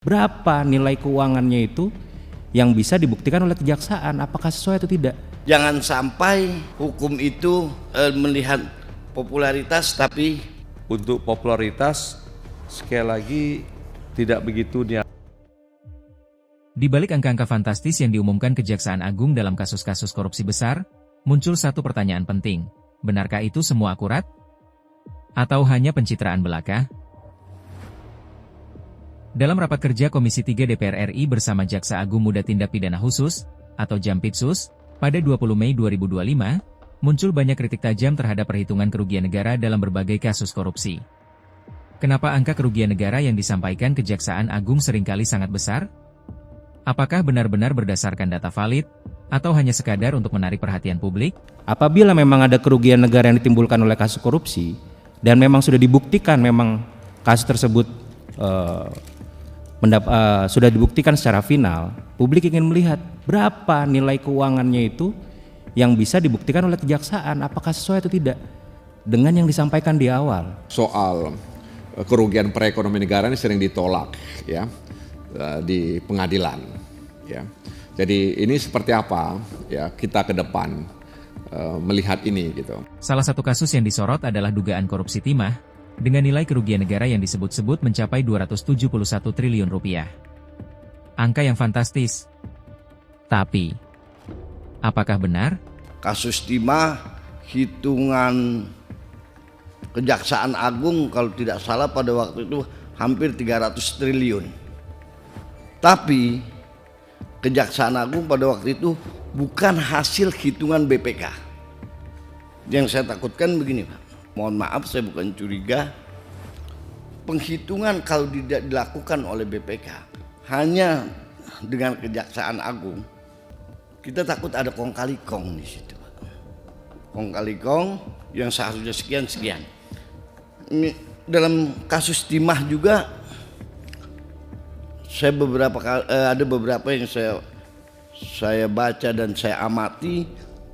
Berapa nilai keuangannya itu yang bisa dibuktikan oleh kejaksaan, apakah sesuai atau tidak? Jangan sampai hukum itu melihat popularitas, tapi untuk popularitas sekali lagi tidak begitu dia. Di balik angka-angka fantastis yang diumumkan Kejaksaan Agung dalam kasus-kasus korupsi besar, muncul satu pertanyaan penting. Benarkah itu semua akurat? Atau hanya pencitraan belaka? Dalam rapat kerja Komisi 3 DPR RI bersama Jaksa Agung Muda Tindak Pidana Khusus, atau Jampitsus, pada 20 Mei 2025, muncul banyak kritik tajam terhadap perhitungan kerugian negara dalam berbagai kasus korupsi. Kenapa angka kerugian negara yang disampaikan Kejaksaan Agung seringkali sangat besar? Apakah benar-benar berdasarkan data valid, atau hanya sekadar untuk menarik perhatian publik? Apabila memang ada kerugian negara yang ditimbulkan oleh kasus korupsi, dan memang sudah dibuktikan memang kasus tersebut sudah dibuktikan secara final, publik ingin melihat berapa nilai keuangannya itu yang bisa dibuktikan oleh kejaksaan, apakah sesuai atau tidak dengan yang disampaikan di awal. Soal kerugian perekonomian negara ini sering ditolak ya di pengadilan ya. Jadi ini seperti apa ya kita ke depan melihat ini gitu. Salah satu kasus yang disorot adalah dugaan korupsi timah dengan nilai kerugian negara yang disebut-sebut mencapai 271 triliun rupiah. Angka yang fantastis. Tapi, apakah benar? kasus timah hitungan Kejaksaan Agung kalau tidak salah pada waktu itu hampir 300 triliun. Tapi Kejaksaan Agung pada waktu itu bukan hasil hitungan BPK. Yang saya takutkan begini Pak, mohon maaf saya bukan curiga, penghitungan kalau tidak dilakukan oleh BPK hanya dengan Kejaksaan Agung, kita takut ada kong kali kong di situ. Kong kali kong yang seharusnya sekian. Ini dalam kasus timah juga saya ada beberapa yang saya baca dan saya amati,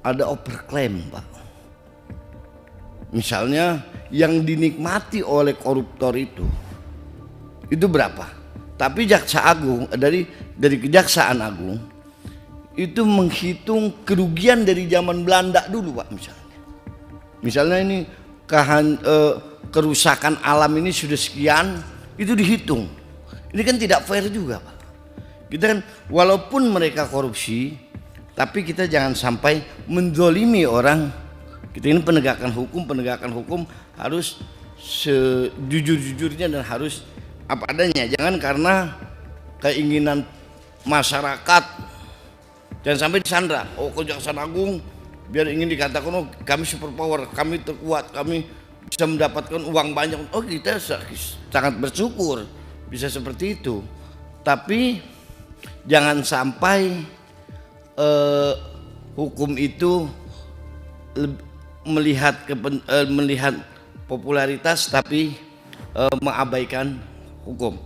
ada overclaim Pak. Misalnya yang dinikmati oleh koruptor itu berapa? Tapi Jaksa Agung dari Kejaksaan Agung itu menghitung kerugian dari zaman Belanda dulu Pak misalnya ini kerusakan alam ini sudah sekian, itu dihitung. Ini kan tidak fair juga Pak. Kita kan walaupun mereka korupsi, tapi kita jangan sampai menzolimi orang. Kita ini penegakan hukum harus sejujur-jujurnya dan harus apa adanya. Jangan karena keinginan masyarakat, jangan sampai disandra. Oh Kejaksaan Agung biar ingin dikatakan oh kami superpower, kami terkuat, kami bisa mendapatkan uang banyak. Oh kita sangat bersyukur bisa seperti itu. Tapi jangan sampai hukum itu melihat popularitas tapi mengabaikan hukum.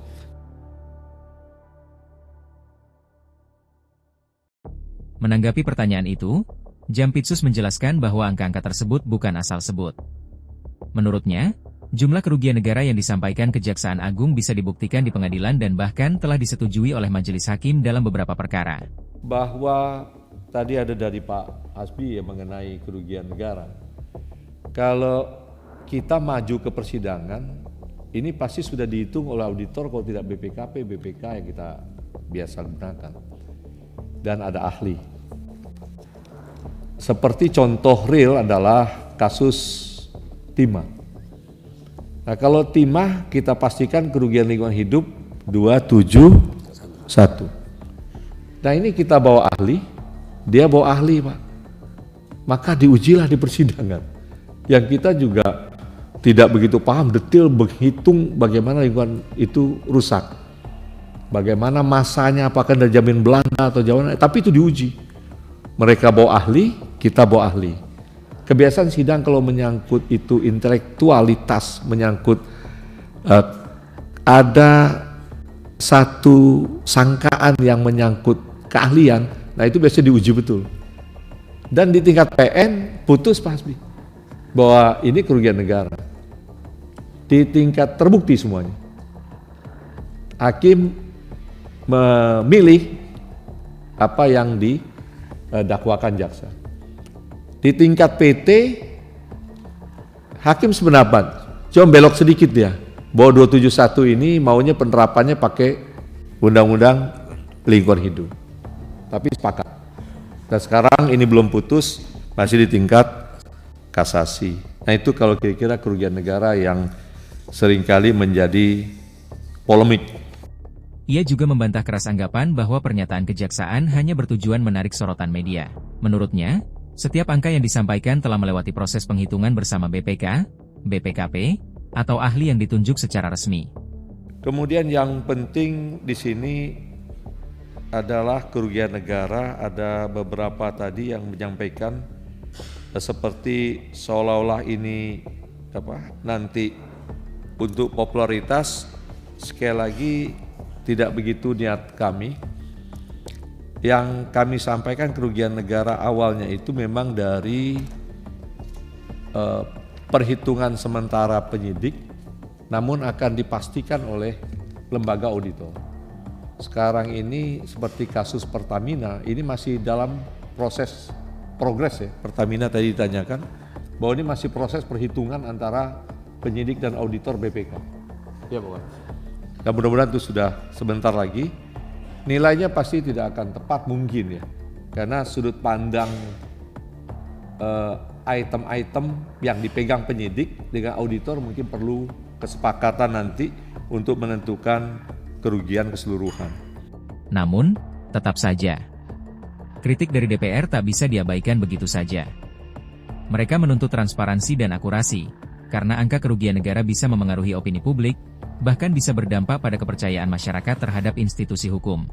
Menanggapi pertanyaan itu, Jampitsus menjelaskan bahwa angka-angka tersebut bukan asal sebut. Menurutnya, jumlah kerugian negara yang disampaikan Kejaksaan Agung bisa dibuktikan di pengadilan dan bahkan telah disetujui oleh majelis hakim dalam beberapa perkara. Bahwa tadi ada dari Pak Hasbi yang mengenai kerugian negara. Kalau kita maju ke persidangan, ini pasti sudah dihitung oleh auditor, kalau tidak BPKP, BPK yang kita biasa gunakan. Dan ada ahli. Seperti contoh real adalah kasus timah. Nah kalau timah kita pastikan kerugian lingkungan hidup 271. Nah ini kita bawa ahli, dia bawa ahli Pak. Maka diujilah di persidangan. Yang kita juga tidak begitu paham detail menghitung bagaimana lingkungan itu rusak. Bagaimana masanya, apakah dari zaman Belanda atau zaman, tapi itu diuji. Mereka bawa ahli, kita bawa ahli. Kebiasaan sidang kalau menyangkut itu intelektualitas, menyangkut ada satu sangkaan yang menyangkut keahlian, nah itu biasanya diuji betul. Dan di tingkat PN putus Pak Hasbi bahwa ini kerugian negara. Di tingkat terbukti semuanya. Hakim memilih apa yang didakwakan jaksa. Di tingkat PT, hakim sependapat, cuma belok sedikit dia, bahwa 271 ini maunya penerapannya pakai undang-undang lingkungan hidup. Tapi sepakat. Dan sekarang ini belum putus, masih di tingkat kasasi. Nah itu kalau kira-kira kerugian negara yang seringkali menjadi polemik. Ia juga membantah keras anggapan bahwa pernyataan kejaksaan hanya bertujuan menarik sorotan media. Menurutnya, setiap angka yang disampaikan telah melewati proses penghitungan bersama BPK, BPKP, atau ahli yang ditunjuk secara resmi. Kemudian yang penting di sini adalah kerugian negara. Ada beberapa tadi yang menyampaikan seperti seolah-olah ini nanti untuk popularitas. Sekali lagi tidak begitu niat kami. Yang kami sampaikan kerugian negara awalnya itu memang dari perhitungan sementara penyidik, namun akan dipastikan oleh lembaga auditor. Sekarang ini seperti kasus Pertamina, ini masih dalam proses progres ya. Pertamina tadi ditanyakan bahwa ini masih proses perhitungan antara penyidik dan auditor BPK. Ya Pak. Dan mudah-mudahan itu sudah sebentar lagi. Nilainya pasti tidak akan tepat mungkin ya, karena sudut pandang item-item yang dipegang penyidik dengan auditor mungkin perlu kesepakatan nanti untuk menentukan kerugian keseluruhan. Namun, tetap saja, kritik dari DPR tak bisa diabaikan begitu saja. Mereka menuntut transparansi dan akurasi, karena angka kerugian negara bisa memengaruhi opini publik, bahkan bisa berdampak pada kepercayaan masyarakat terhadap institusi hukum.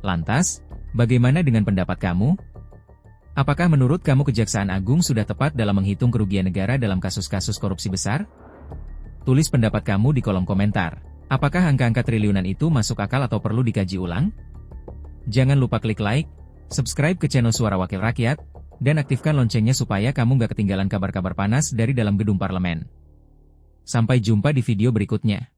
Lantas, bagaimana dengan pendapat kamu? Apakah menurut kamu Kejaksaan Agung sudah tepat dalam menghitung kerugian negara dalam kasus-kasus korupsi besar? Tulis pendapat kamu di kolom komentar. Apakah angka-angka triliunan itu masuk akal atau perlu dikaji ulang? Jangan lupa klik like, subscribe ke channel Suara Wakil Rakyat, dan aktifkan loncengnya supaya kamu gak ketinggalan kabar-kabar panas dari dalam gedung parlemen. Sampai jumpa di video berikutnya.